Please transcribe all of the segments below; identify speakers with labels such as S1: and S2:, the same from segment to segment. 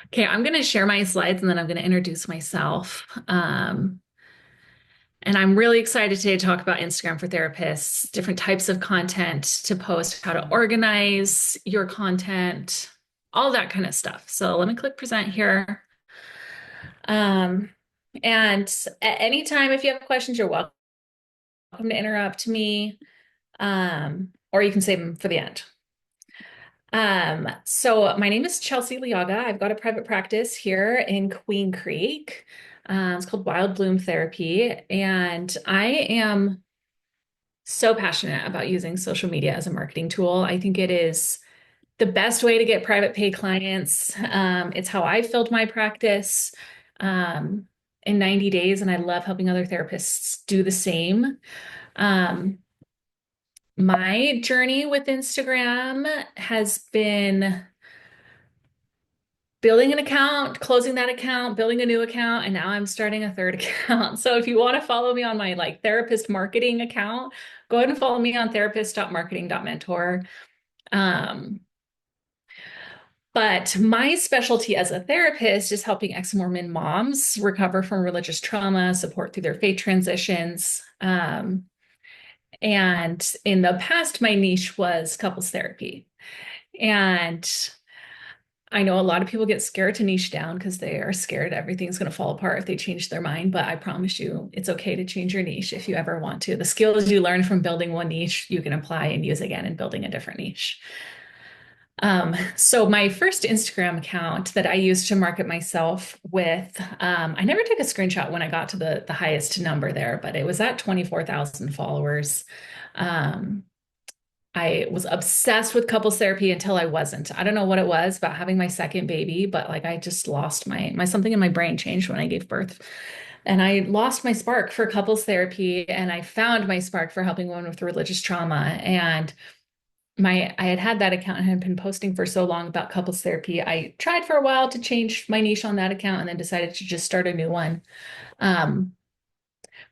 S1: Okay, I'm going to share my slides and then I'm going to introduce myself. And I'm really excited today to talk about Instagram for therapists, different types of content to post, how to organize your content, all that kind of stuff. So let me click present here. Um, and at any time, if you have questions, you're welcome to interrupt me, or you can save them for the end. So my name is Chelsey Liaga. I've got a private practice here in Queen Creek. It's called Wild Bloom Therapy, and I am so passionate about using social media as a marketing tool. I think it is the best way to get private pay clients. It's how I filled my practice um, in 90 days, and I love helping other therapists do the same. Um, my journey with Instagram has been building an account, closing that account, building a new account, and now I'm starting a third account. So if you want to follow me on my therapist marketing account, go ahead and follow me on therapist.marketing.mentor. Um, but my specialty as a therapist is helping ex-Mormon moms recover from religious trauma, support through their faith transitions. And in the past, my niche was couples therapy. And I know a lot of people get scared to niche down because they are scared everything's going to fall apart if they change their mind. But I promise you, it's okay to change your niche if you ever want to. The skills you learn from building one niche, you can apply and use again in building a different niche. So my first Instagram account that I used to market myself with, I never took a screenshot when I got to the highest number there, but it was at 24,000 followers. Um, I was obsessed with couples therapy until I wasn't. I don't know what it was about having my second baby, but I just lost my something in my brain changed when I gave birth. And I lost my spark for couples therapy and I found my spark for helping women with religious trauma. And I had that account and had been posting for so long about couples therapy. I tried for a while to change my niche on that account and then decided to just start a new one. Um,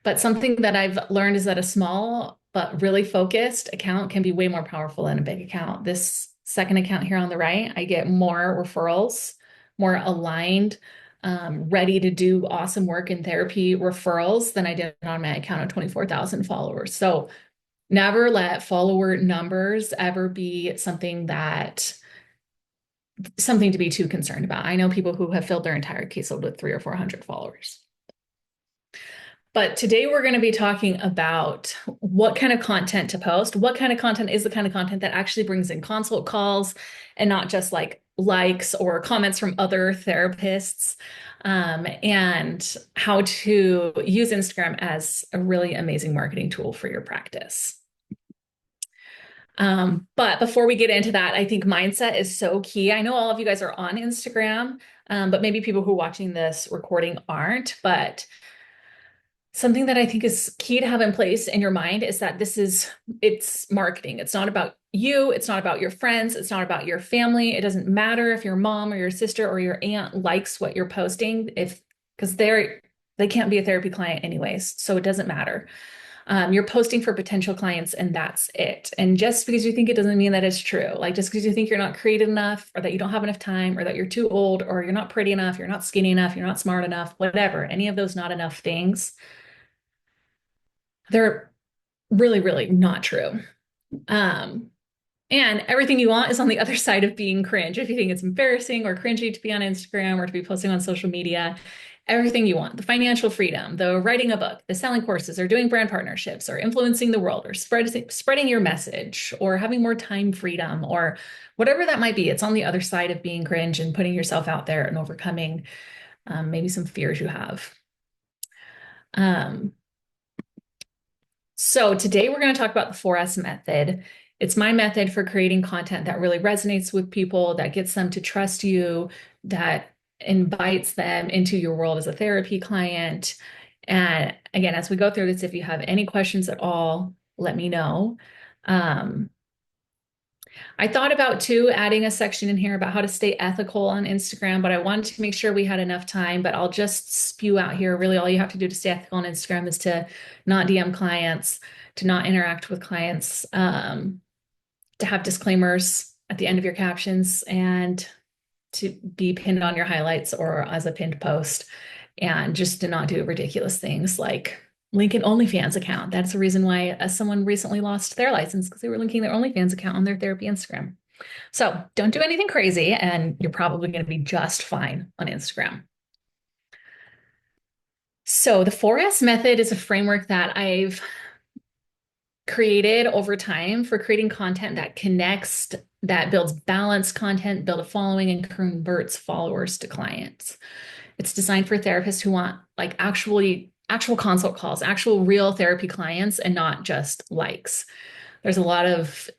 S1: but something that I've learned is that a small but really focused account can be way more powerful than a big account. This second account here on the right, I get more referrals, more aligned, ready to do awesome work in therapy referrals than I did on my account of 24,000 followers. So never let follower numbers ever be something to be too concerned about. I know people who have filled their entire caseload with 300 or 400 followers. But today we're going to be talking about what kind of content to post. What kind of content is the kind of content that actually brings in consult calls and not just likes or comments from other therapists, and how to use Instagram as a really amazing marketing tool for your practice. But before we get into that, I think mindset is so key. I know all of you guys are on Instagram, but maybe people who are watching this recording aren't. But something that I think is key to have in place in your mind is that it's marketing. It's not about you. It's not about your friends. It's not about your family. It doesn't matter if your mom or your sister or your aunt likes what you're posting, because they can't be a therapy client anyways. So it doesn't matter. You're posting for potential clients and that's it. And just because you think it doesn't mean that it's true. Like just because you think you're not creative enough or that you don't have enough time or that you're too old or you're not pretty enough, you're not skinny enough, you're not smart enough, whatever, any of those not enough things, they're really, really not true. Um, and everything you want is on the other side of being cringe. If you think it's embarrassing or cringy to be on Instagram or to be posting on social media, everything you want, the financial freedom, the writing a book, the selling courses, or doing brand partnerships, or influencing the world, or spreading your message, or having more time freedom, or whatever that might be, it's on the other side of being cringe and putting yourself out there and overcoming maybe some fears you have. Um, So today we're going to talk about the 4S method. It's my method for creating content that really resonates with people, that gets them to trust you, that invites them into your world as a therapy client. And again, as we go through this, if you have any questions at all, let me know. Um, I thought about too adding a section in here about how to stay ethical on Instagram, but I wanted to make sure we had enough time. But I'll just spew out here. Really, all you have to do to stay ethical on Instagram is to not DM clients, to not interact with clients, to have disclaimers at the end of your captions, and to be pinned on your highlights or as a pinned post, and just to not do ridiculous things like link an OnlyFans account. That's the reason why someone recently lost their license because they were linking their OnlyFans account on their therapy Instagram. So don't do anything crazy, and you're probably going to be just fine on Instagram. So the 4S method is a framework that I've created over time for creating content that connects, that builds balanced content, build a following, and converts followers to clients. It's designed for therapists who want like actual consult calls, actual real therapy clients, and not just likes. There's a lot of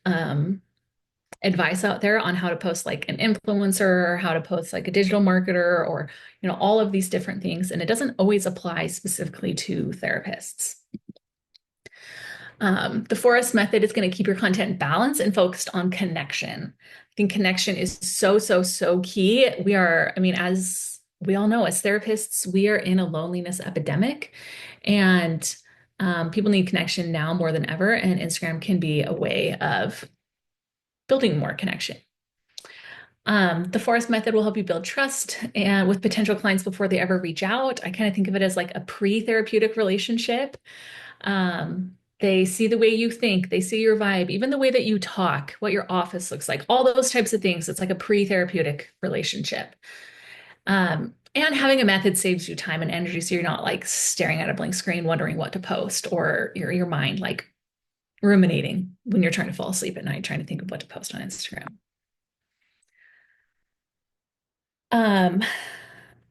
S1: advice out there on how to post like an influencer, or how to post like a digital marketer, or all of these different things, and it doesn't always apply specifically to therapists. The 4S method is going to keep your content balanced and focused on connection. I think connection is so, so, so key. As we all know, as therapists, we are in a loneliness epidemic, and people need connection now more than ever. And Instagram can be a way of building more connection. The 4S method will help you build trust and with potential clients before they ever reach out. I kind of think of it as like a pre-therapeutic relationship. They see the way you think, they see your vibe, even the way that you talk, what your office looks like, all those types of things. It's like a pre-therapeutic relationship. And having a method saves you time and energy, so you're not like staring at a blank screen wondering what to post, or your mind like ruminating when you're trying to fall asleep at night trying to think of what to post on Instagram.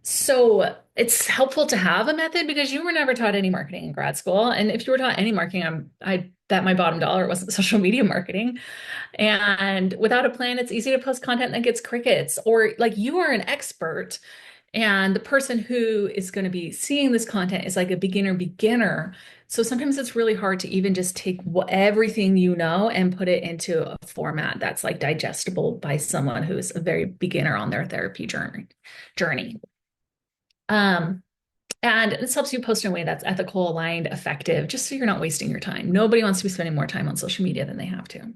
S1: So it's helpful to have a method because you were never taught any marketing in grad school. And if you were taught any marketing, I bet my bottom dollar it wasn't social media marketing. And without a plan, it's easy to post content that gets crickets, or like you are an expert and the person who is going to be seeing this content is like a beginner. So sometimes it's really hard to even just take everything you know and put it into a format that's like digestible by someone who's a very beginner on their therapy journey. And this helps you post in a way that's ethical, aligned, effective, just so you're not wasting your time. Nobody wants to be spending more time on social media than they have to.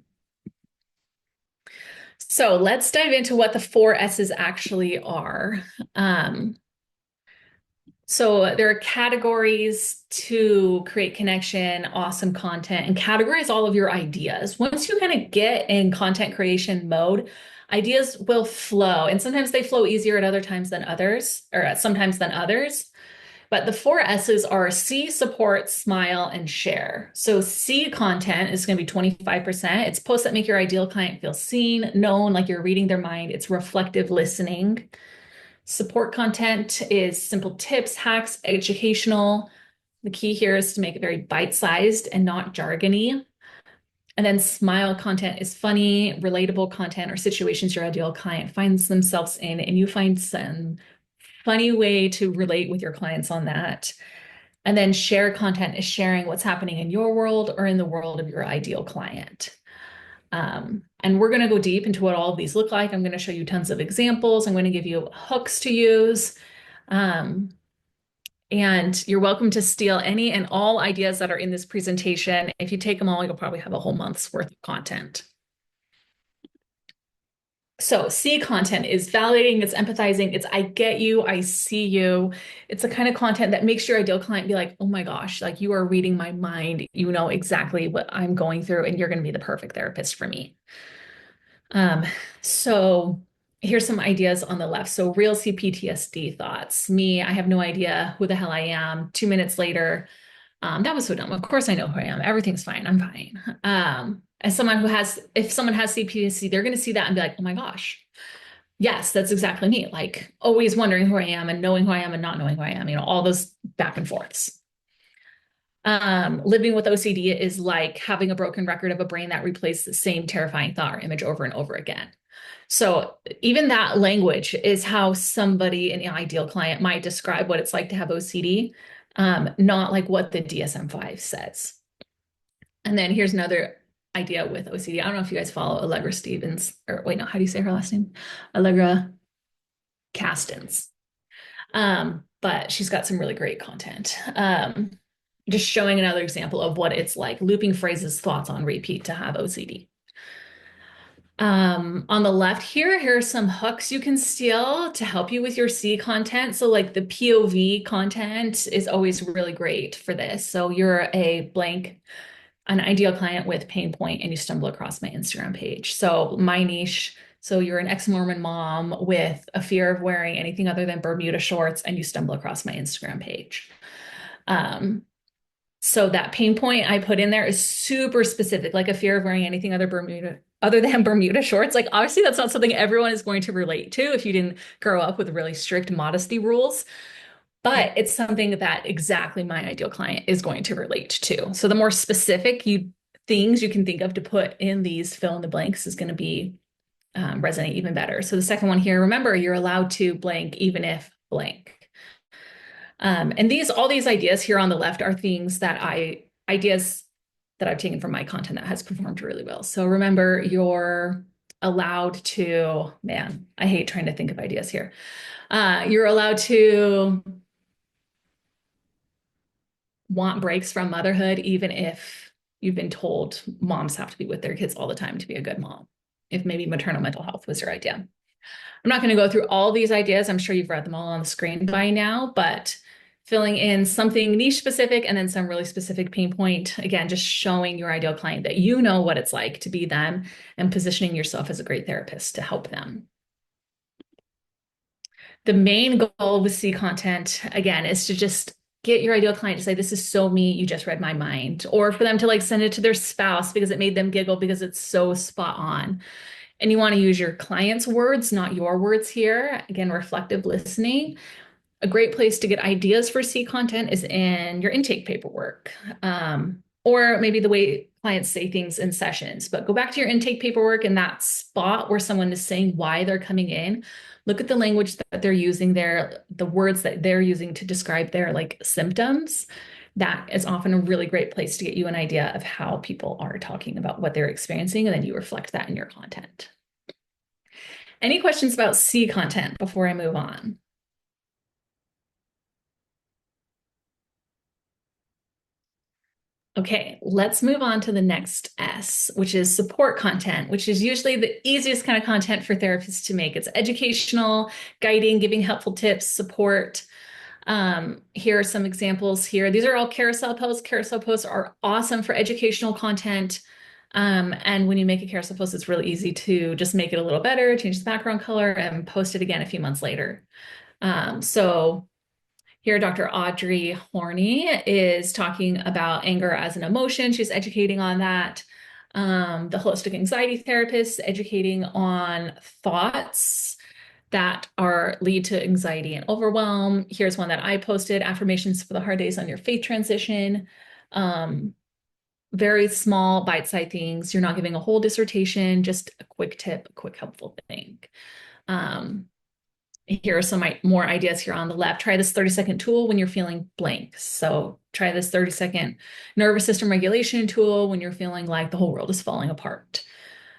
S1: So let's dive into what the 4S's actually are. So there are categories to create connection, awesome content, and categorize all of your ideas. Once you kind of get in content creation mode, ideas will flow, and sometimes they flow easier at other times than others, or sometimes than others. But the 4S's are see, support, smile, and share. So see content is going to be 25%. It's posts that make your ideal client feel seen, known, like you're reading their mind. It's reflective listening. Support content is simple tips, hacks, educational. The key here is to make it very bite-sized and not jargony. And then smile content is funny, relatable content or situations your ideal client finds themselves in, and you find some funny way to relate with your clients on that. And then share content is sharing what's happening in your world or in the world of your ideal client. And we're going to go deep into what all of these look like. I'm going to show you tons of examples. I'm going to give you hooks to use. And you're welcome to steal any and all ideas that are in this presentation. If you take them all, you'll probably have a whole month's worth of content. So see content is validating, it's empathizing, it's I get you, I see you. It's the kind of content that makes your ideal client be like, oh my gosh, like you are reading my mind. You know exactly what I'm going through, and you're going to be the perfect therapist for me. So here's some ideas on the left. So real CPTSD thoughts. Me, I have no idea who the hell I am. 2 minutes later, that was so dumb. Of course I know who I am. Everything's fine. I'm fine. As someone who has, if someone has CPTSD, they're going to see that and be like, oh my gosh, yes, that's exactly me. Like always wondering who I am and knowing who I am and not knowing who I am, all those back and forths. Living with OCD is like having a broken record of a brain that replays the same terrifying thought or image over and over again. So even that language is how somebody, an ideal client, might describe what it's like to have OCD, not like what the DSM-5 says. And then here's another idea with OCD. I don't know if you guys follow Allegra Stevens, or wait, no, how do you say her last name? Allegra Castens. But she's got some really great content. Just showing another example of what it's like, looping phrases, thoughts on repeat to have OCD. On the left here are some hooks you can steal to help you with your C content. So like the POV content is always really great for this. So you're a blank, an ideal client with pain point, and you stumble across my Instagram page. So my niche, so you're an ex-Mormon mom with a fear of wearing anything other than Bermuda shorts, and you stumble across my Instagram page. Um, so that pain point I put in there is super specific, like a fear of wearing anything other than Bermuda shorts. Like obviously that's not something everyone is going to relate to if you didn't grow up with really strict modesty rules, but it's something that exactly my ideal client is going to relate to. So the more specific things you can think of to put in these fill in the blanks is going to be resonate even better. So the second one here, remember, you're allowed to blank even if blank. And all these ideas here on the left are ideas that I've taken from my content that has performed really well. So remember, you're allowed to, man, I hate trying to think of ideas here. You're allowed to want breaks from motherhood, even if you've been told moms have to be with their kids all the time to be a good mom. If maybe maternal mental health was your idea. I'm not going to go through all these ideas. I'm sure you've read them all on the screen by now, but filling in something niche specific and then some really specific pain point. Again, just showing your ideal client that you know what it's like to be them and positioning yourself as a great therapist to help them. The main goal with C content, again, is to just get your ideal client to say, this is so me, you just read my mind, or for them to like send it to their spouse because it made them giggle because it's so spot on. And you want to use your client's words, not your words here. Again, reflective listening. A great place to get ideas for C content is in your intake paperwork, or maybe the way clients say things in sessions. But go back to your intake paperwork in that spot where someone is saying why they're coming in. Look at the language that they're using there, the words that they're using to describe their like symptoms. That is often a really great place to get you an idea of how people are talking about what they're experiencing, and then you reflect that in your content. Any questions about C content before I move on? Okay, let's move on to the next S, which is support content, which is usually the easiest kind of content for therapists to make. It's educational, guiding, giving helpful tips, support. Here are some examples here. These are all carousel posts. Carousel posts are awesome for educational content. And when you make a carousel post, it's really easy to just make it a little better, change the background color, and post it again a few months later. So here, Dr. Audrey Horney is talking about anger as an emotion. She's educating on that. The holistic anxiety therapist educating on thoughts that lead to anxiety and overwhelm. Here's one that I posted, affirmations for the hard days on your faith transition. Very small bite-sized things. You're not giving a whole dissertation, just a quick tip, a quick helpful thing. Here are some more ideas here on the left. Try this 30-second tool when you're feeling blank. So try this 30-second nervous system regulation tool when you're feeling like the whole world is falling apart.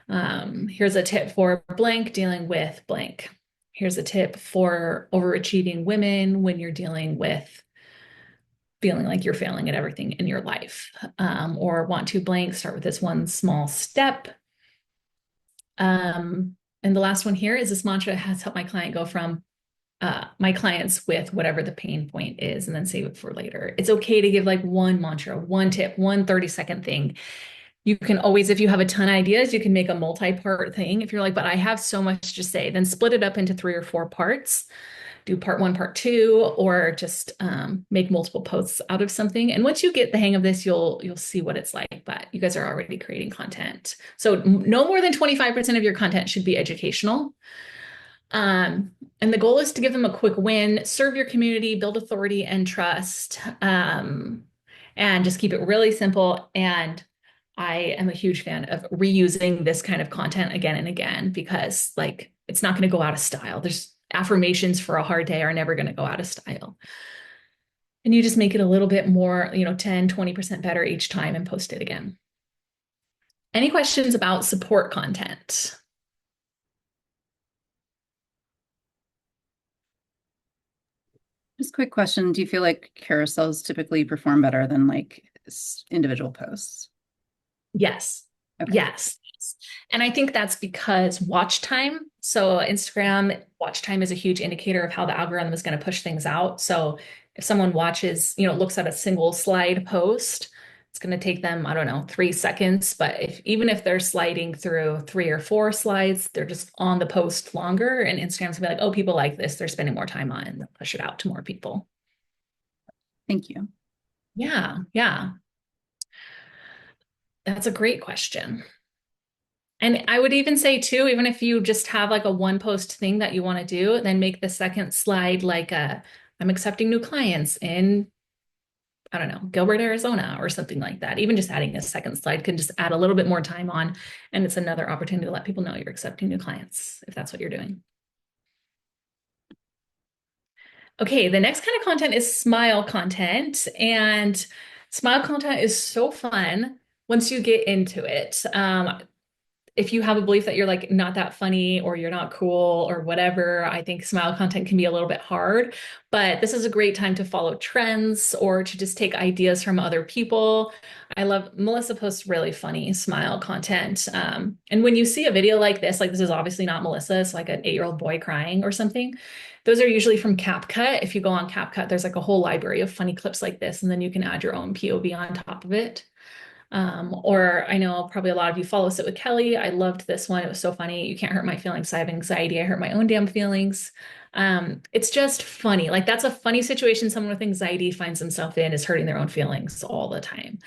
S1: Here's a tip for blank, dealing with blank. Here's a tip for overachieving women when you're dealing with feeling like you're failing at everything in your life. Or want to blank, start with this one small step. And the last one here is this mantra has helped my client go from my clients with whatever the pain point is and then save it for later. It's okay to give like one mantra, one tip, one 30-second thing. You can always, if you have a ton of ideas, you can make a multi-part thing. If you're like, but I have so much to say, then split it up into 3 or 4 parts. Do part 1, part 2, or just make multiple posts out of something. And once you get the hang of this, you'll see what it's like. But you guys are already creating content. So no more than 25% of your content should be educational. And the goal is to give them a quick win, serve your community, build authority and trust, and just keep it really simple. And I am a huge fan of reusing this kind of content again and again because like it's not going to go out of style. There's affirmations for a hard day are never going to go out of style. And you just make it a little bit more, 10, 20% better each time and post it again. Any questions about support content?
S2: Just a quick question. Do you feel like carousels typically perform better than like individual posts?
S1: Yes.
S2: Okay.
S1: Yes. And I think that's because watch time. So Instagram watch time is a huge indicator of how the algorithm is going to push things out. So if someone watches, looks at a single slide post, it's going to take them, I don't know, 3 seconds. But even if they're sliding through 3 or 4 slides, they're just on the post longer. And Instagram's gonna be like, oh, people like this. They're spending more time on it, and they'll push it out to more people.
S2: Thank you.
S1: Yeah, yeah. That's a great question. And I would even say too, even if you just have like a one post thing that you want to do, then make the second slide like I'm accepting new clients in, I don't know, Gilbert, Arizona, or something like that. Even just adding a second slide can just add a little bit more time on. And it's another opportunity to let people know you're accepting new clients if that's what you're doing. Okay, the next kind of content is smile content. And smile content is so fun once you get into it. If you have a belief that you're like not that funny or you're not cool or whatever, I think smile content can be a little bit hard. But this is a great time to follow trends or to just take ideas from other people. I love Melissa posts really funny smile content. And when you see a video like this is obviously not Melissa, it's like an 8-year-old boy crying or something. Those are usually from CapCut. If you go on CapCut, there's like a whole library of funny clips like this, and then you can add your own POV on top of it. Or I know probably a lot of you follow Sit with Kelly. I loved this one. It was so funny. You can't hurt my feelings. I have anxiety. I hurt my own damn feelings. It's just funny. Like that's a funny situation someone with anxiety finds himself in is hurting their own feelings all the time.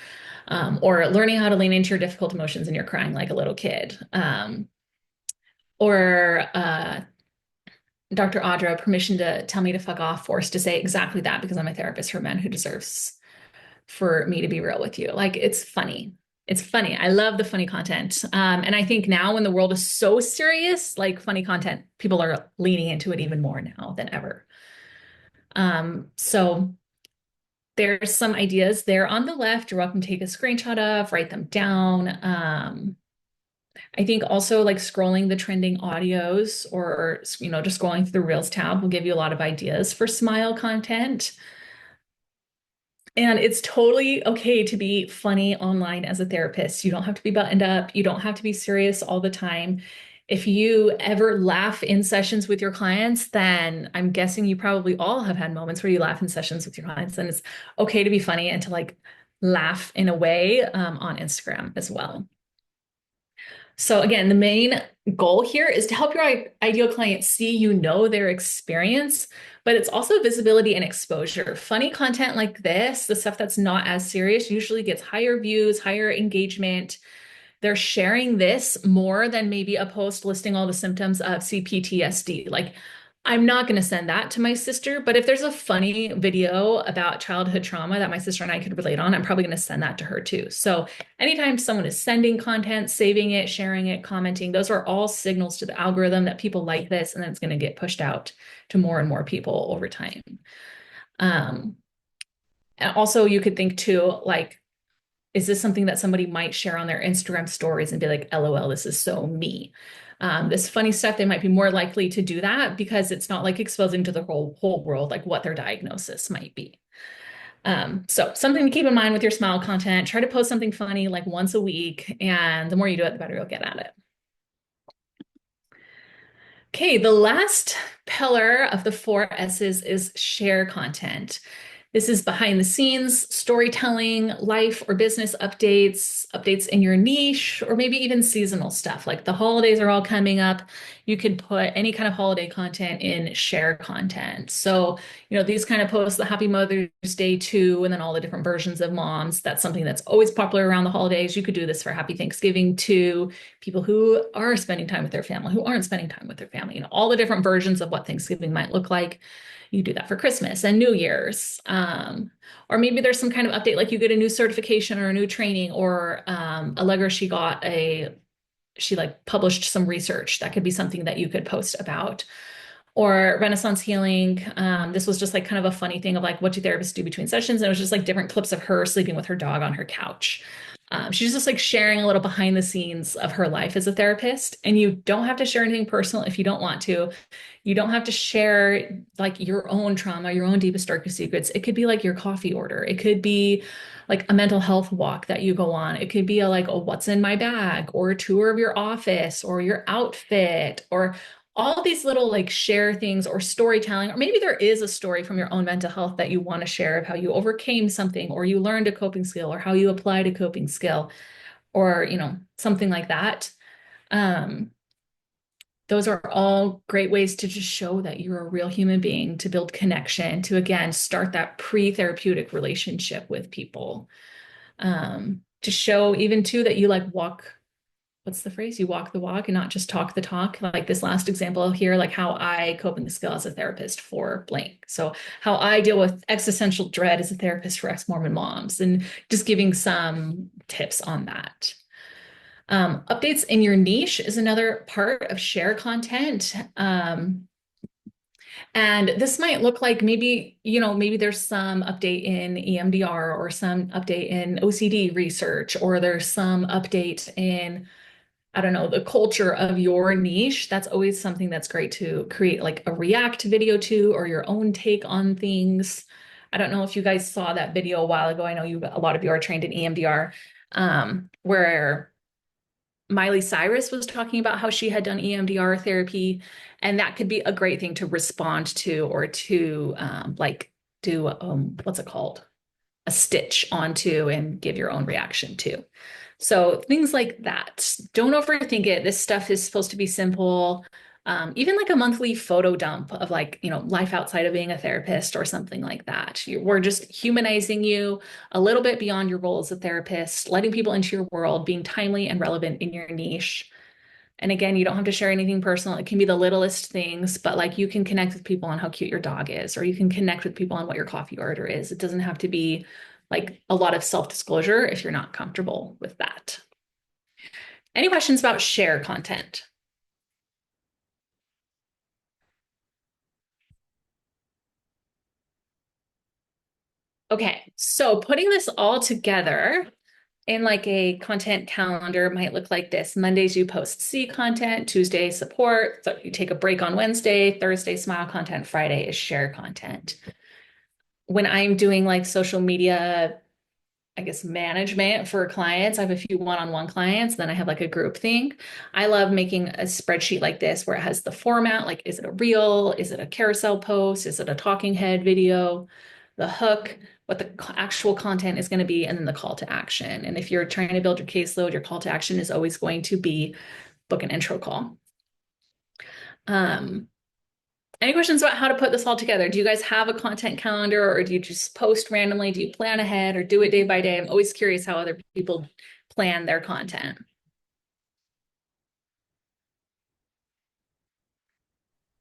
S1: Or learning how to lean into your difficult emotions and you're crying like a little kid. Or Dr. Audra, permission to tell me to fuck off, forced to say exactly that because I'm a therapist for men who deserves for me to be real with you. Like it's funny. It's funny. I love the funny content. And I think now when the world is so serious, like funny content, people are leaning into it even more now than ever. So there's some ideas there on the left. You're welcome to take a screenshot of, write them down. I think also like scrolling the trending audios or, just scrolling through the Reels tab will give you a lot of ideas for smile content. And it's totally okay to be funny online as a therapist. You don't have to be buttoned up. You don't have to be serious all the time. If you ever laugh in sessions with your clients, then I'm guessing you probably all have had moments where you laugh in sessions with your clients, and it's okay to be funny and to like laugh in a way on Instagram as well. So again, the main goal here is to help your ideal client see their experience, but it's also visibility and exposure. Funny content like this, the stuff that's not as serious, usually gets higher views, higher engagement. They're sharing this more than maybe a post listing all the symptoms of CPTSD. Like, I'm not going to send that to my sister, but if there's a funny video about childhood trauma that my sister and I could relate on, I'm probably going to send that to her too. So, anytime someone is sending content, saving it, sharing it, commenting, those are all signals to the algorithm that people like this, and then it's going to get pushed out to more and more people over time. And also, you could think too, like, is this something that somebody might share on their Instagram stories and be like, LOL, this is so me. This funny stuff, they might be more likely to do that because it's not like exposing to the whole world, like what their diagnosis might be. So something to keep in mind with your smile content, try to post something funny like once a week. And the more you do it, the better you'll get at it. Okay, the last pillar of the 4 S's is share content. This is behind the scenes, storytelling, life or business updates, updates in your niche, or maybe even seasonal stuff. Like the holidays are all coming up. You can put any kind of holiday content in share content. So, these kind of posts, the Happy Mother's Day too, and then all the different versions of moms. That's something that's always popular around the holidays. You could do this for Happy Thanksgiving too. People who are spending time with their family, who aren't spending time with their family, all the different versions of what Thanksgiving might look like. You do that for Christmas and New Year's. Or maybe there's some kind of update, like you get a new certification or a new training, or Allegra, she like published some research. That could be something that you could post about. Or Renaissance Healing. This was just like kind of a funny thing of like, what do therapists do between sessions? And it was just like different clips of her sleeping with her dog on her couch. She's just like sharing a little behind the scenes of her life as a therapist. And you don't have to share anything personal if you don't want to. You don't have to share like your own trauma, your own deepest, darkest secrets. It could be like your coffee order. It could be like a mental health walk that you go on. It could be like a what's in my bag or a tour of your office or your outfit or all these little like share things or storytelling. Or maybe there is a story from your own mental health that you want to share of how you overcame something or you learned a coping skill or how you applied a coping skill or, something like that. Um, those are all great ways to just show that you're a real human being, to build connection, to again start that pre-therapeutic relationship with people. To show even too that you like walk, what's the phrase? You walk the walk and not just talk the talk. Like this last example here, like how I cope in the skill as a therapist for blank. So how I deal with existential dread as a therapist for ex-Mormon moms, and just giving some tips on that. Updates in your niche is another part of share content. And this might look like maybe, maybe there's some update in EMDR or some update in OCD research, or there's some update in, I don't know, the culture of your niche. That's always something that's great to create like a react video to, or your own take on things. I don't know if you guys saw that video a while ago. I know a lot of you are trained in EMDR, where Miley Cyrus was talking about how she had done EMDR therapy, and that could be a great thing to respond to, or to like do what's it called? A stitch onto and give your own reaction to. So things like that. Don't overthink it. This stuff is supposed to be simple. Even like a monthly photo dump of like, life outside of being a therapist or something like that. We're just humanizing you a little bit beyond your role as a therapist, letting people into your world, being timely and relevant in your niche. And again, you don't have to share anything personal. It can be the littlest things, but like you can connect with people on how cute your dog is, or you can connect with people on what your coffee order is. It doesn't have to be like a lot of self-disclosure if you're not comfortable with that. Any questions about share content? Okay, so putting this all together in like a content calendar might look like this. Mondays you post C content, Tuesday support, so you take a break on Wednesday, Thursday smile content, Friday is share content. When I'm doing like social media, I guess, management for clients, I have a few one-on-one clients, then I have like a group thing. I love making a spreadsheet like this where it has the format, like is it a reel, is it a carousel post, is it a talking head video, the hook, what the actual content is going to be, and then the call to action. And if you're trying to build your caseload, your call to action is always going to be book an intro call. Um, any questions about how to put this all together? Do you guys have a content calendar, or do you just post randomly? Do you plan ahead or do it day by day? I'm always curious how other people plan their content.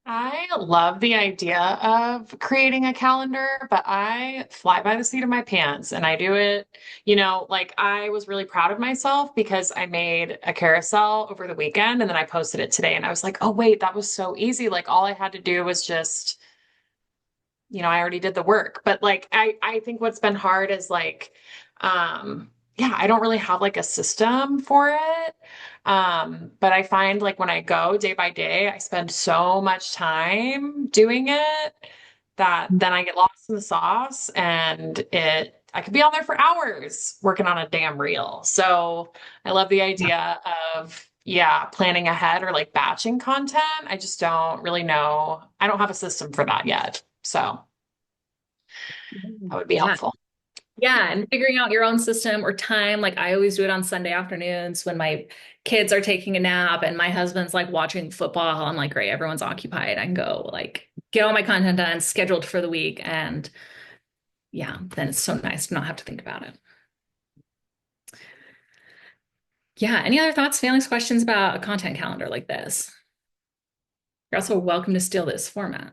S3: I love the idea of creating a calendar, but I fly by the seat of my pants and I do it, like I was really proud of myself because I made a carousel over the weekend and then I posted it today and I was like, oh, wait, that was so easy. Like all I had to do was just I already did the work. But like I think what's been hard is like yeah, I don't really have like a system for it. But I find like when I go day by day, I spend so much time doing it that then I get lost in the sauce and I could be on there for hours working on a damn reel. So I love the idea of, yeah, planning ahead or like batching content. I just don't really know. I don't have a system for that yet. So that would be
S1: Yeah.
S3: helpful.
S1: Yeah, and figuring out your own system or time. Like I always do it on Sunday afternoons when my kids are taking a nap and my husband's like watching football. I'm like, great, everyone's occupied. I can go like get all my content done, scheduled for the week. And yeah, then it's so nice to not have to think about it. Yeah, any other thoughts, feelings, questions about a content calendar like this? You're also welcome to steal this format.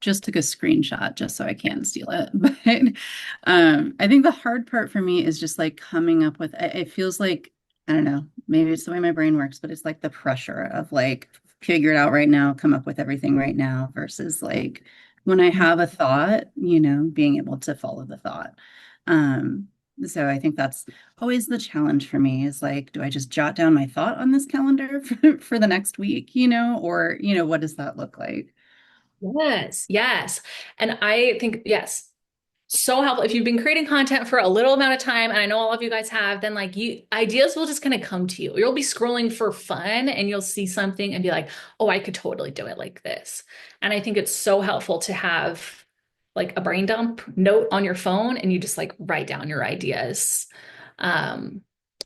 S2: Just took a screenshot just so I can steal it. But I think the hard part for me is just like coming up with it feels like, I don't know, maybe it's the way my brain works, but it's like the pressure of like figure it out right now, come up with everything right now versus like when I have a thought, being able to follow the thought. Um, So I think that's always the challenge for me is like, do I just jot down my thought on this calendar for the next week, or, what does that look like?
S1: Yes, yes. And I think, yes, so helpful. If you've been creating content for a little amount of time, and I know all of you guys have, then like ideas will just kind of come to you. You'll be scrolling for fun and you'll see something and be like, oh, I could totally do it like this. And I think it's so helpful to have like a brain dump note on your phone and you just like write down your ideas. Um,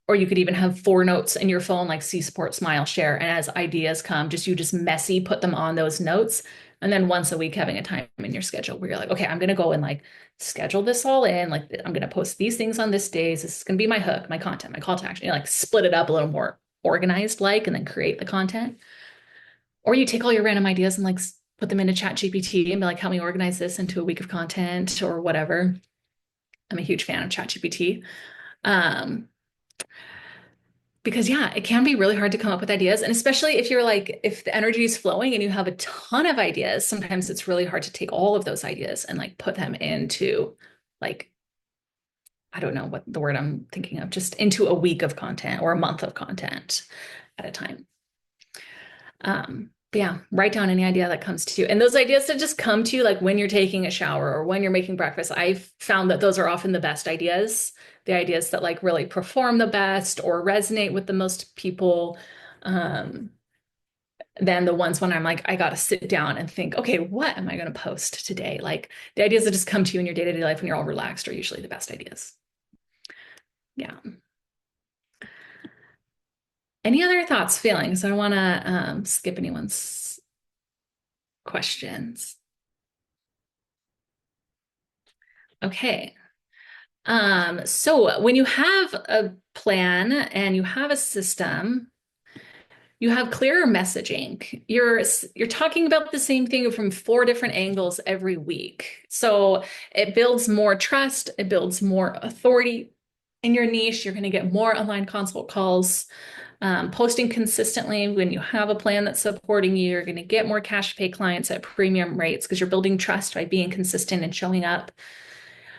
S1: or you could even have 4 notes in your phone, like see, support, smile, share. And as ideas come, just you just messy put them on those notes. And then once a week, having a time in your schedule where you're like, okay, I'm going to go and like schedule this all in. Like I'm going to post these things on this days. This is going to be my hook, my content, my call to action. You like split it up a little more organized, like, and then create the content. Or you take all your random ideas and like put them into Chat GPT and be like, help me organize this into a week of content or whatever. I'm a huge fan of Chat GPT. Um, because yeah, it can be really hard to come up with ideas. And especially if you're like, if the energy is flowing and you have a ton of ideas, sometimes it's really hard to take all of those ideas and like put them into like, I don't know what the word I'm thinking of, just into a week of content or a month of content at a time. But yeah, write down any idea that comes to you. And those ideas that just come to you, like when you're taking a shower or when you're making breakfast, I've found that those are often the best ideas, the ideas that like really perform the best or resonate with the most people. Um, than the ones when I'm like, I got to sit down and think, okay, what am I going to post today? Like the ideas that just come to you in your day-to-day life when you're all relaxed are usually the best ideas. Yeah. Any other thoughts, feelings? I don't want to skip anyone's questions. Okay. So when you have a plan and you have a system, you have clearer messaging. You're talking about the same thing from 4 different angles every week. So it builds more trust, it builds more authority in your niche. You're going to get more online consult calls. Posting consistently when you have a plan that's supporting you, you're going to get more cash pay clients at premium rates because you're building trust by being consistent and showing up.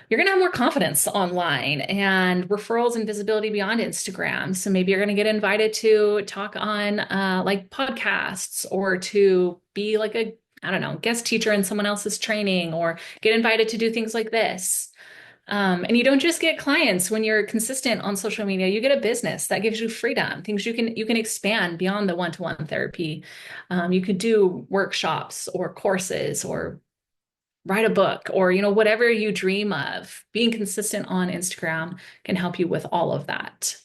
S1: You're going to have more confidence online and referrals and visibility beyond Instagram. So maybe you're going to get invited to talk on like podcasts or to be like a, I don't know, guest teacher in someone else's training or get invited to do things like this. And you don't just get clients when you're consistent on social media, you get a business that gives you freedom, things you can expand beyond the one-to-one therapy. You could do workshops or courses or write a book or whatever you dream of. Being consistent on Instagram can help you with all of that.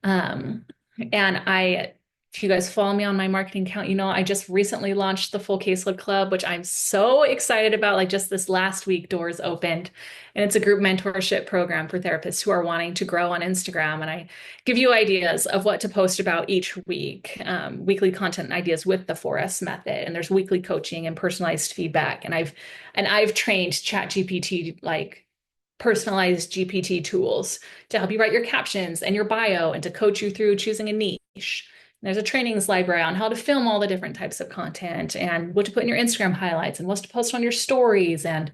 S1: Um, and if you guys follow me on my marketing account, I just recently launched the Full Caseload Club, which I'm so excited about. Like just this last week, doors opened, and it's a group mentorship program for therapists who are wanting to grow on Instagram. And I give you ideas of what to post about each week, weekly content ideas with the 4S method. And there's weekly coaching and personalized feedback. And I've trained ChatGPT like personalized GPT tools to help you write your captions and your bio and to coach you through choosing a niche. There's a trainings library on how to film all the different types of content and what to put in your Instagram highlights and what to post on your stories. And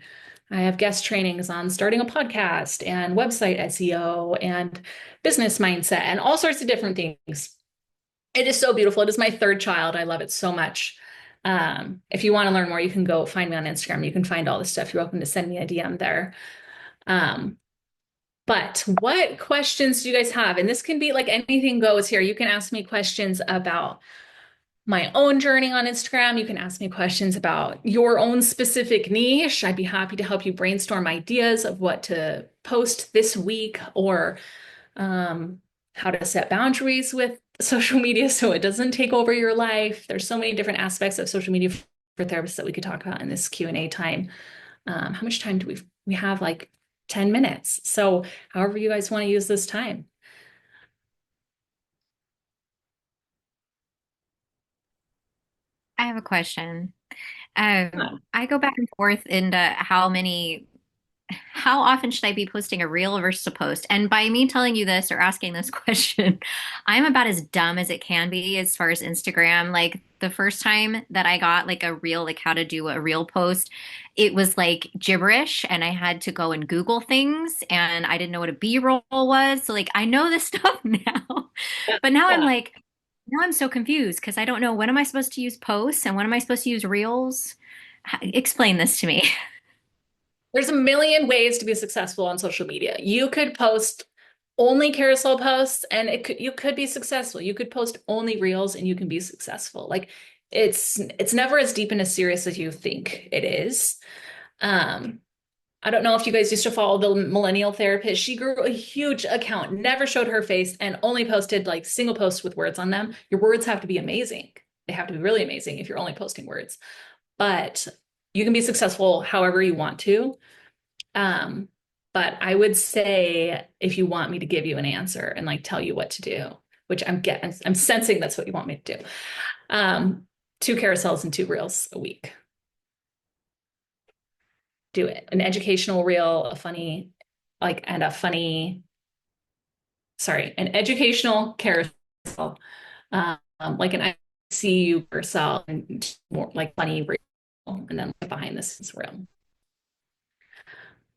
S1: I have guest trainings on starting a podcast and website SEO and business mindset and all sorts of different things. It is so beautiful. It is my 3rd child. I love it so much. If you want to learn more, you can go find me on Instagram. You can find all this stuff. You're welcome to send me a DM there. But what questions do you guys have? And this can be like anything goes here. You can ask me questions about my own journey on Instagram. You can ask me questions about your own specific niche. I'd be happy to help you brainstorm ideas of what to post this week or how to set boundaries with social media so it doesn't take over your life. There's so many different aspects of social media for therapists that we could talk about in this Q&A time. How much time do we have? Like 10 minutes. So however you guys want to use this time.
S4: I have a question.
S1: Yeah.
S4: I go back and forth into how often should I be posting a reel versus a post? And by me telling you this or asking this question, I'm about as dumb as it can be as far as Instagram. Like the first time that I got like a reel, like how to do a reel post, it was like gibberish and I had to go and Google things and I didn't know what a B-roll was. So like I know this stuff now. But now I'm
S1: Yeah.
S4: like, now I'm so confused because I don't know when am I supposed to use posts and when am I supposed to use reels? Explain this to me.
S1: There's a million ways to be successful on social media. You could post only carousel posts and you could be successful. You could post only reels and you can be successful. Like it's never as deep and as serious as you think it is. Um, I don't know if you guys used to follow the millennial therapist. She grew a huge account, never showed her face, and only posted like single posts with words on them. Your words have to be amazing. They have to be really amazing if you're only posting words. But you can be successful however you want to. Um, but I would say if you want me to give you an answer and like tell you what to do, which I'm sensing that's what you want me to do. Um, 2 carousels and 2 reels a week. Do it. An educational reel, an educational carousel, like an ICU carousel and more like funny reel, and then like behind the scenes reel.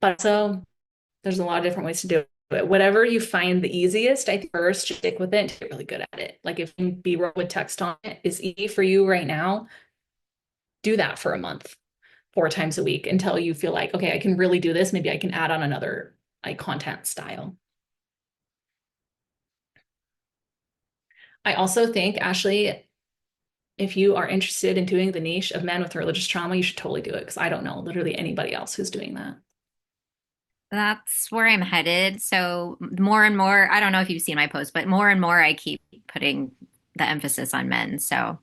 S1: But so there's a lot of different ways to do it. Whatever you find the easiest, I think first just stick with it and get really good at it. Like if B-roll with text on it is easy for you right now, do that for a month, 4 times a week until you feel like, okay, I can really do this. Maybe I can add on another like content style. I also think, Ashley, if you are interested in doing the niche of men with religious trauma, you should totally do it because I don't know literally anybody else who's doing that.
S4: That's where I'm headed. So more and more, I don't know if you've seen my post, but more and more I keep putting the emphasis on men. So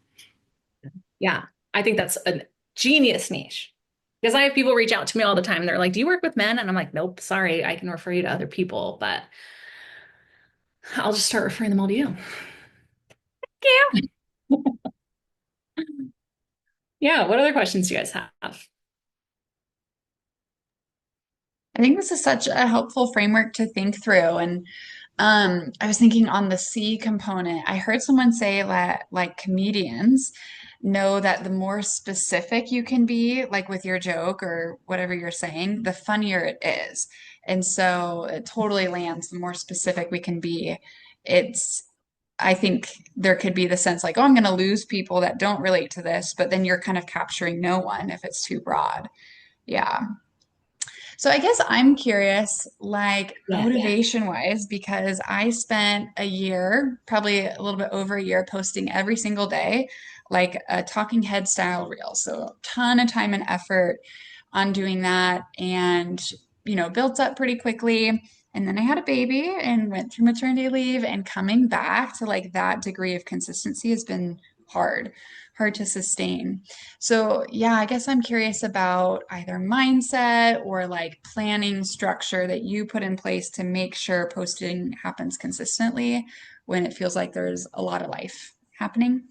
S1: Yeah, I think that's a genius niche because I have people reach out to me all the time. They're like, "Do you work with men?" And I'm like, "Nope, sorry, I can refer you to other people, but I'll just start referring them all to you."
S4: yeah.
S1: Yeah, what other questions do you guys have?
S5: I think this is such a helpful framework to think through. And I was thinking on the C component, I heard someone say that like comedians know that the more specific you can be, like with your joke or whatever you're saying, the funnier it is. And so it totally lands. The more specific we can be, it's, I think there could be the sense like, oh, I'm going to lose people that don't relate to this, but then you're kind of capturing no one if it's too broad. Yeah. So I guess I'm curious, like
S1: Yeah.
S5: motivation wise, because I spent a year, probably a little bit over a year, posting every single day, like a talking head style reel. So a ton of time and effort on doing that and, built up pretty quickly. And then I had a baby and went through maternity leave and coming back to like that degree of consistency has been hard to sustain. So, yeah, I guess I'm curious about either mindset or like planning structure that you put in place to make sure posting happens consistently when it feels like there's a lot of life happening.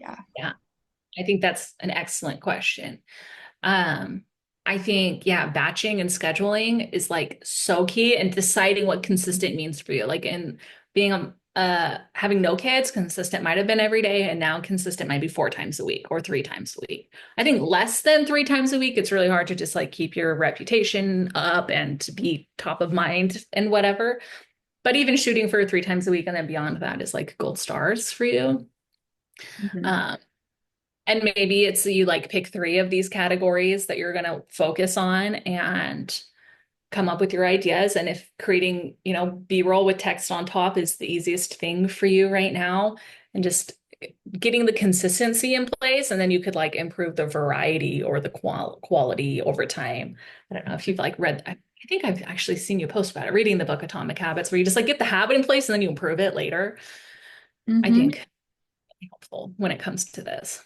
S5: Yeah.
S1: Yeah, I think that's an excellent question. Um, I think, yeah, batching and scheduling is like so key and deciding what consistent means for you. Like in being having no kids, consistent might have been every day, and now consistent might be 4 times a week or 3 times a week. I think less than 3 times a week, it's really hard to just like keep your reputation up and to be top of mind and whatever. But even shooting for 3 times a week and then beyond that is like gold stars for you.
S5: Mhm.
S1: Um, and maybe it's you like pick 3 of these categories that you're going to focus on and come up with your ideas. And if creating, B-roll with text on top is the easiest thing for you right now, and just getting the consistency in place, and then you could like improve the variety or the quality over time. I don't know if you've like read, I think I've actually seen you post about it, reading the book Atomic Habits, where you just like get the habit in place and then you improve it later. I
S5: Hmm.
S1: think helpful when it comes to this.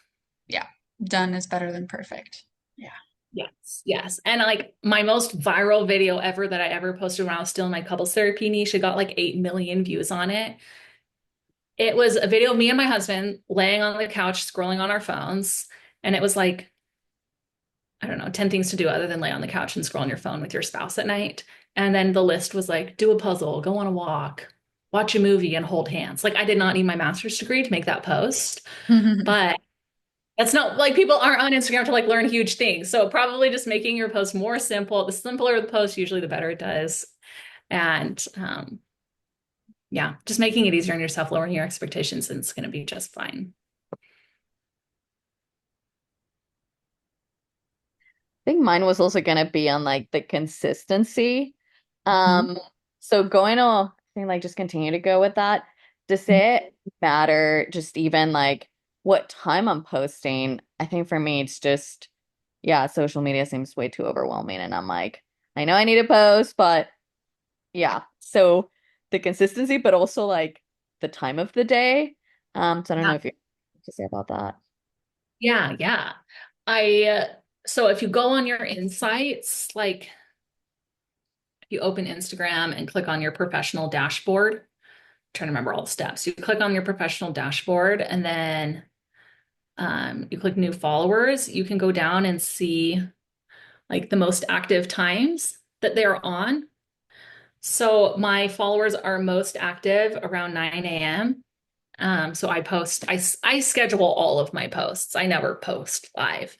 S5: Yeah. Done is better than perfect. Yeah.
S1: Yes, yes. And like my most viral video ever that I ever posted when I was still in my couples therapy niche, it got like 8 million views on it. It was a video of me and my husband laying on the couch, scrolling on our phones. And it was like, I don't know, 10 things to do other than lay on the couch and scroll on your phone with your spouse at night. And then the list was like, do a puzzle, go on a walk, watch a movie, and hold hands. Like I did not need my master's degree to make that post, but That's not like people aren't on Instagram to like learn huge things. So probably just making your post more simple. The simpler the post, usually the better it does. And yeah, just making it easier on yourself, lowering your expectations, and it's going to be just fine.
S6: I think mine was also gonna be on like the consistency.
S1: Mhm.
S6: Um, so going to, I think like just continue to go with that. Does it matter just even like what time I'm posting? I think for me it's just, yeah, social media seems way too overwhelming and I'm like, I know I need to post, but yeah. So the consistency, but also like the time of the day. So I don't know
S1: Yeah,
S6: if you have to say about that.
S1: yeah, yeah. I so if you go on your insights, like you open Instagram and click on your professional dashboard, trying to remember all the steps. You click on your professional dashboard and then you click new followers. You can go down and see like the most active times that they're on. So my followers are most active around 9 a.m. So I schedule all of my posts. I never post live.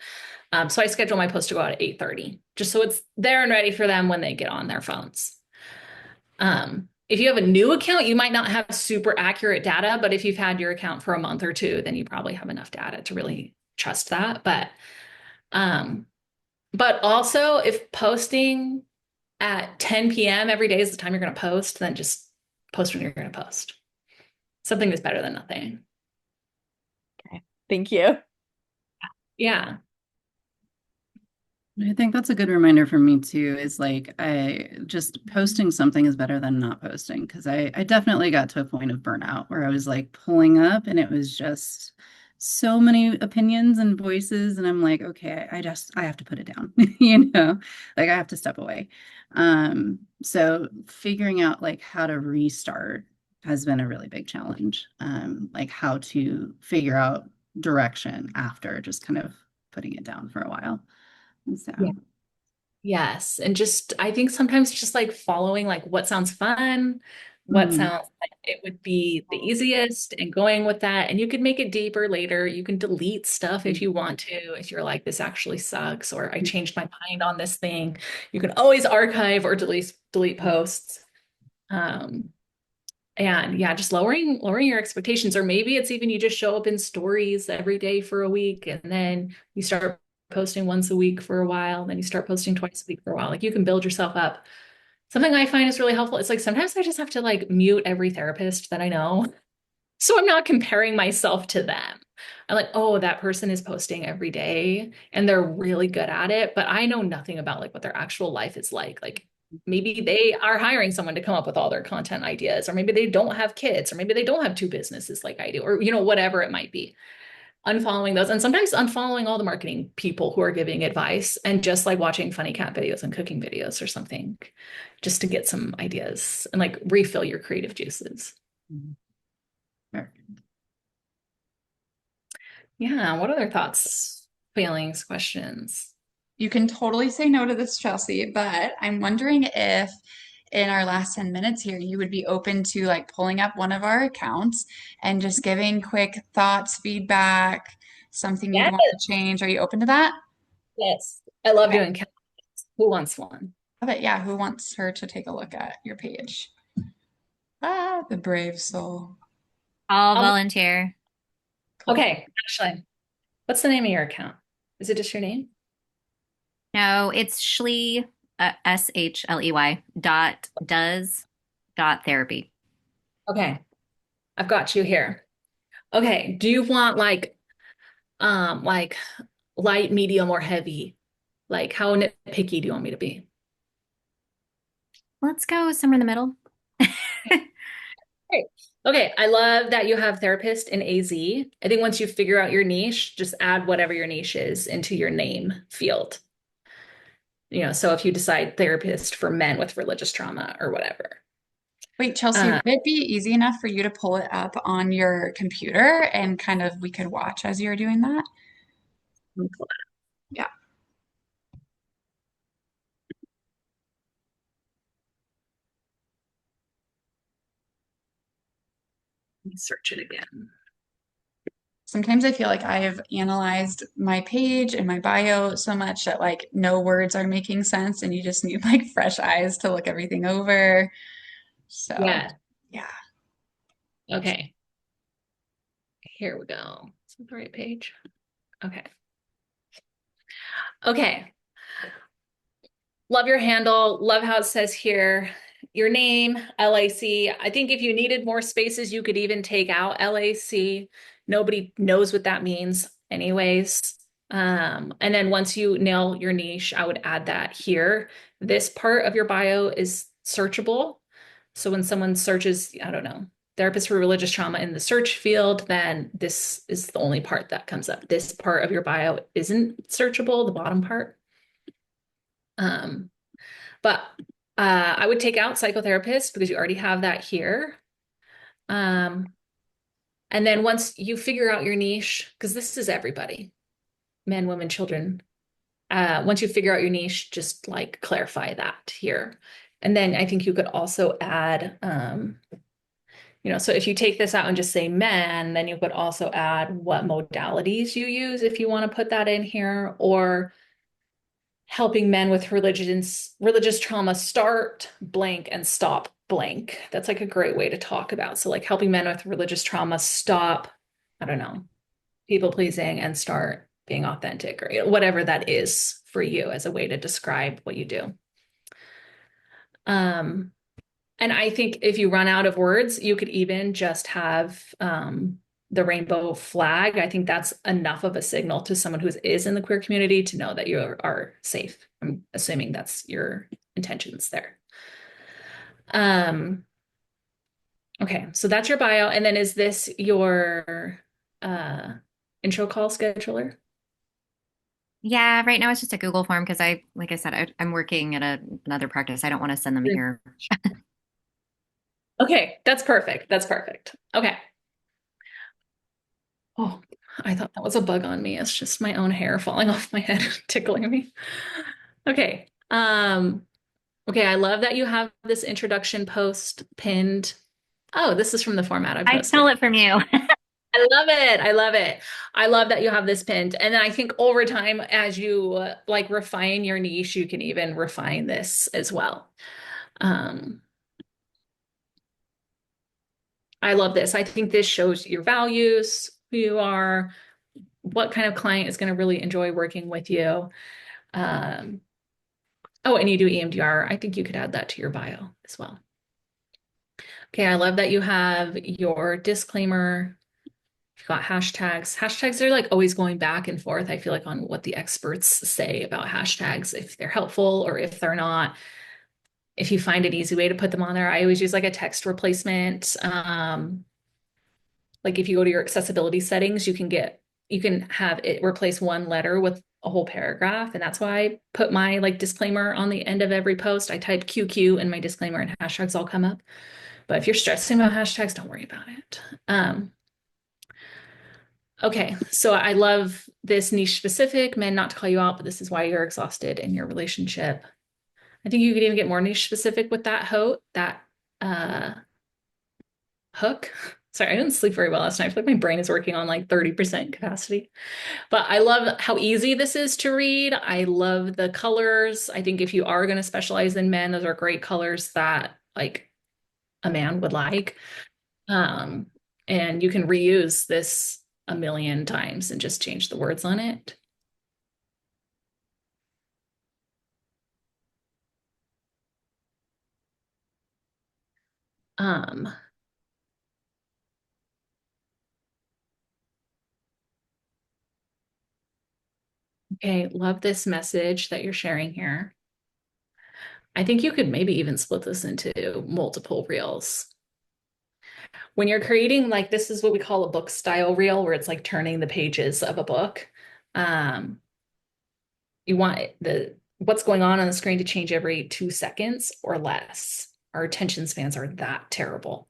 S1: So I schedule my post to go out at 8:30, just so it's there and ready for them when they get on their phones. If you have a new account, you might not have super accurate data, but if you've had your account for a month or two, then you probably have enough data to really trust that. Um, but also if posting at 10 p.m. every day is the time you're going to post, then just post when you're going to post. Something is better than nothing.
S6: Okay. Thank you.
S1: Yeah.
S2: I think that's a good reminder for me too, is like I just posting something is better than not posting because I definitely got to a point of burnout where I was like pulling up and it was just so many opinions and voices and I'm like, okay, I have to put it down, like I have to step away. So figuring out like how to restart has been a really big challenge. Like how to figure out direction after just kind of putting it down for a while. So,
S1: Yeah. Yes. And just, I think sometimes just like following like what sounds fun, what
S2: mm,
S1: sounds like it would be the easiest and going with that. And you could make it deeper later. You can delete stuff if you want to, if you're like, this actually sucks, or I changed my mind on this thing. You can always archive or delete posts. Um, and yeah, just lowering your expectations, or maybe it's even you just show up in stories every day for a week, and then you start posting once a week for a while, then you start posting twice a week for a while. Like you can build yourself up. Something I find is really helpful. It's like sometimes I just have to like mute every therapist that I know. So I'm not comparing myself to them. I'm like, oh, that person is posting every day and they're really good at it, but I know nothing about like what their actual life is like. Like maybe they are hiring someone to come up with all their content ideas, or maybe they don't have kids, or maybe they don't have two businesses like I do, or whatever it might be. Unfollowing those, and sometimes unfollowing all the marketing people who are giving advice, and just like watching funny cat videos and cooking videos or something, just to get some ideas and like refill your creative juices.
S2: sure.
S1: Yeah, what other thoughts, feelings, questions?
S5: You can totally say no to this, Chelsey, but I'm wondering if in our last 10 minutes here, you would be open to like pulling up one of our accounts and just giving quick thoughts, feedback, something you'd
S1: Yes,
S5: want to change. Are you open to that?
S1: yes. I love
S5: Okay.
S1: doing calendars. Who wants one?
S5: But yeah, who wants her to take a look at your page? Ah, the brave soul.
S4: I'll
S1: Um,
S4: volunteer.
S5: Cool.
S1: okay, Ashley, what's the name of your account? Is it just your name?
S4: No, it's Schley, SHLEY dot therapy.
S1: Okay, I've got you here. Okay, do you want like light, medium, or heavy? Like how nitpicky do you want me to be?
S4: Let's go somewhere in the middle.
S1: Great. Okay, I love that you have therapist in AZ. I think once you figure out your niche, just add whatever your niche is into your name field. So if you decide therapist for men with religious trauma or whatever.
S5: Wait, Chelsey,
S1: Uh,
S5: would it be easy enough for you to pull it up on your computer and kind of we could watch as you're doing that?
S1: let me pull that
S5: Yeah.
S1: Let me search it again.
S5: sometimes I feel like I have analyzed my page and my bio so much that like no words are making sense and you just need like fresh eyes to look everything over. So,
S1: Yeah.
S5: yeah.
S1: Okay. Here we go. Is that the right page? Okay. Okay. Love your handle. Love how it says here, your name, LAC. I think if you needed more spaces, you could even take out LAC. Nobody knows what that means anyways. And then once you nail your niche, I would add that here. This part of your bio is searchable. So when someone searches, I don't know, therapist for religious trauma in the search field, then this is the only part that comes up. This part of your bio isn't searchable, the bottom part. Um, but I would take out psychotherapist because you already have that here. And then once you figure out your niche, because this is everybody, men, women, children. Once you figure out your niche, just like clarify that here. And then I think you could also add, so if you take this out and just say men, then you could also add what modalities you use if you want to put that in here, or helping men with religious trauma start blank and stop blank. That's like a great way to talk about. So like helping men with religious trauma stop, I don't know, people pleasing and start being authentic, or whatever that is for you as a way to describe what you do. And I think if you run out of words, you could even just have the rainbow flag. I think that's enough of a signal to someone who is in the queer community to know that you are safe. I'm assuming that's your intentions there. Okay, so that's your bio. And then is this your intro call scheduler?
S4: Yeah, right now it's just a Google form because like I said, I'm working at another practice. I don't want to send them here.
S1: Okay, that's perfect. That's perfect. Okay. Oh, I thought that was a bug on me. It's just my own hair falling off my head, tickling me. Okay. Okay, I love that you have this introduction post pinned. Oh, this is from the format I
S4: I
S1: posted.
S4: stole it from you.
S1: I love it. I love it. I love that you have this pinned. And then I think over time, as you like refine your niche, you can even refine this as well. I love this. I think this shows your values, who you are, what kind of client is going to really enjoy working with you. Oh, and you do EMDR. I think you could add that to your bio as well. Okay, I love that you have your disclaimer. You've got hashtags. Hashtags are like always going back and forth, I feel like, on what the experts say about hashtags, if they're helpful or if they're not. If you find an easy way to put them on there, I always use like a text replacement. Like if you go to your accessibility settings, you can have it replace one letter with a whole paragraph. And that's why I put my like disclaimer on the end of every post. I type QQ and my disclaimer and hashtags all come up. But if you're stressing about hashtags, don't worry about it. Okay, so I love this niche specific, men not to call you out, but this is why you're exhausted in your relationship. I think you could even get more niche specific with that hook. Sorry, I didn't sleep very well last night. I feel like my brain is working on like 30% capacity. But I love how easy this is to read. I love the colors. I think if you are going to specialize in men, those are great colors that like a man would like. And you can reuse this a million times and just change the words on it. Um, okay, love this message that you're sharing here. I think you could maybe even split this into multiple reels. When you're creating, like, this is what we call a book style reel, where it's like turning the pages of a book. You want what's going on the screen to change every 2 seconds or less. Our attention spans are that terrible.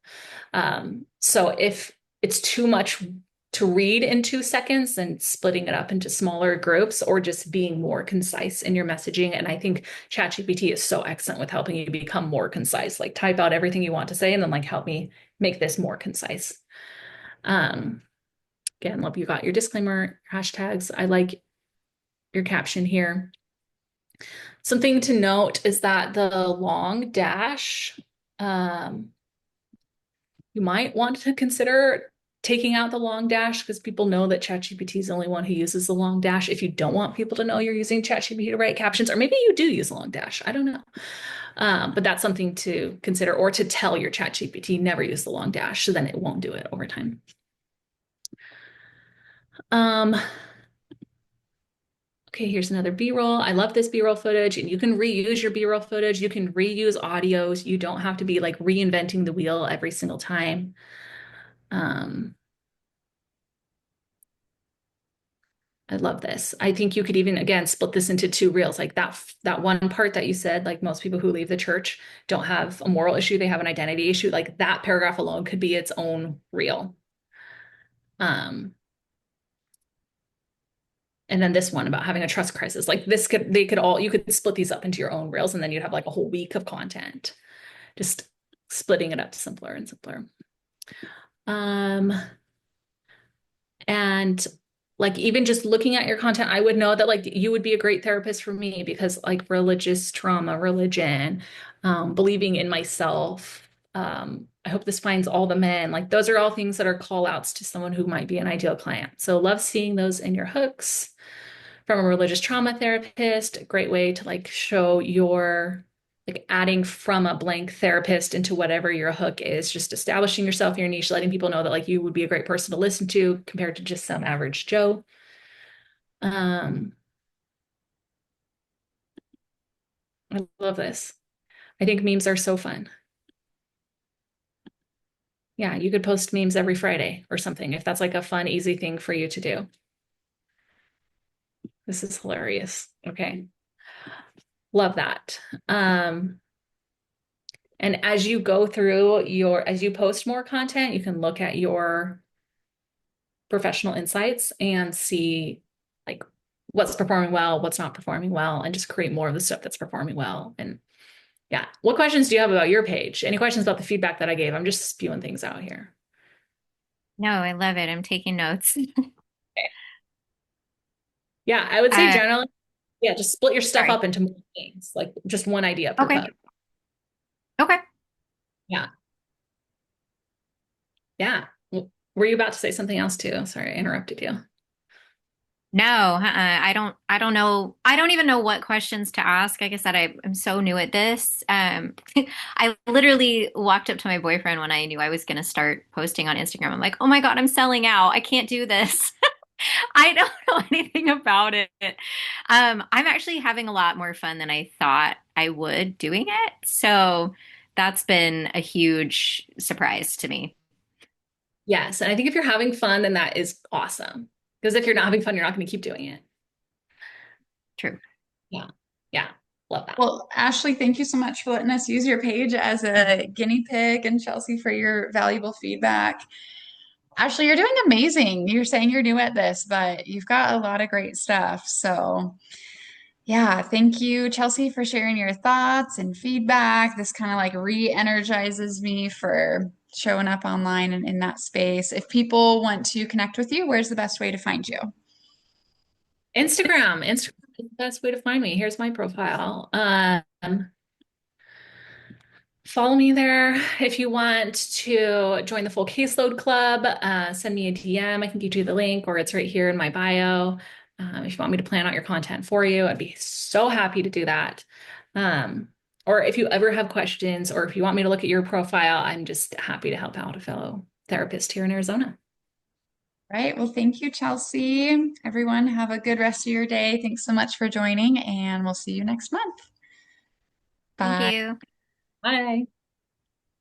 S1: So if it's too much to read in 2 seconds, then splitting it up into smaller groups or just being more concise in your messaging. And I think ChatGPT is so excellent with helping you become more concise. Like type out everything you want to say and then like help me make this more concise. Again, love you got your disclaimer, hashtags. I like your caption here. Something to note is that the long dash, you might want to consider taking out the long dash because people know that ChatGPT is the only one who uses the long dash. If you don't want people to know you're using ChatGPT to write captions, or maybe you do use a long dash, I don't know. But that's something to consider, or to tell your ChatGPT never use the long dash, so then it won't do it over time. Okay, here's another B-roll. I love this B-roll footage, and you can reuse your B-roll footage. You can reuse audios. You don't have to be like reinventing the wheel every single time. I love this. I think you could even, again, split this into 2 reels. Like that one part that you said, like most people who leave the church don't have a moral issue, they have an identity issue. Like that paragraph alone could be its own reel. And then this one about having a trust crisis, like this could, you could split these up into your own reels, and then you'd have like a whole week of content, just splitting it up to simpler and simpler. And like, even just looking at your content, I would know that like you would be a great therapist for me, because like religious trauma, religion, believing in myself, I hope this finds all the men, like those are all things that are call outs to someone who might be an ideal client. So love seeing those in your hooks. From a religious trauma therapist, a great way to like show your, like adding from a blank therapist into whatever your hook is, just establishing yourself in your niche, letting people know that like you would be a great person to listen to compared to just some average Joe. I love this. I think memes are so fun. Yeah, you could post memes every Friday or something if that's like a fun, easy thing for you to do. This is hilarious. Okay. Love that. And as you go through as you post more content, you can look at your professional insights and see like what's performing well, what's not performing well, and just create more of the stuff that's performing well. And yeah, what questions do you have about your page? Any questions about the feedback that I gave? I'm just spewing things out here.
S4: No, I love it. I'm taking notes.
S1: Okay. Yeah, I would say
S4: Uh,
S1: generally, yeah, just split your stuff
S4: sorry.
S1: up into more things, like just one idea per
S4: Okay.
S1: post.
S4: Okay.
S1: Yeah. Yeah. Were you about to say something else too? Sorry, I interrupted you.
S4: No, I don't know. I don't even know what questions to ask. Like I said, I'm so new at this. I literally walked up to my boyfriend when I knew I was going to start posting on Instagram. I'm like, oh my God, I'm selling out. I can't do this. I don't know anything about it. I'm actually having a lot more fun than I thought I would doing it. So that's been a huge surprise to me.
S1: Yes. And I think if you're having fun, then that is awesome. Because if you're not having fun, you're not going to keep doing it.
S4: True.
S1: Yeah. Yeah. Love that.
S5: Well, Ashley, thank you so much for letting us use your page as a guinea pig, and Chelsey for your valuable feedback. Ashley, you're doing amazing. You're saying you're new at this, but you've got a lot of great stuff. So, yeah, thank you, Chelsey, for sharing your thoughts and feedback. This kind of like re-energizes me for showing up online and in that space. If people want to connect with you, where's the best way to find you?
S1: Instagram. Instagram is the best way to find me. Here's my profile. Follow me there. If you want to join the full caseload club, send me a DM. I can give you the link, or it's right here in my bio. If you want me to plan out your content for you, I'd be so happy to do that. Or if you ever have questions, or if you want me to look at your profile, I'm just happy to help out a fellow therapist here in Arizona.
S5: Right. Well, thank you, Chelsey. Everyone, have a good rest of your day. Thanks so much for joining, and we'll see you next month.
S4: Thank
S5: Bye.
S4: you.
S1: Bye.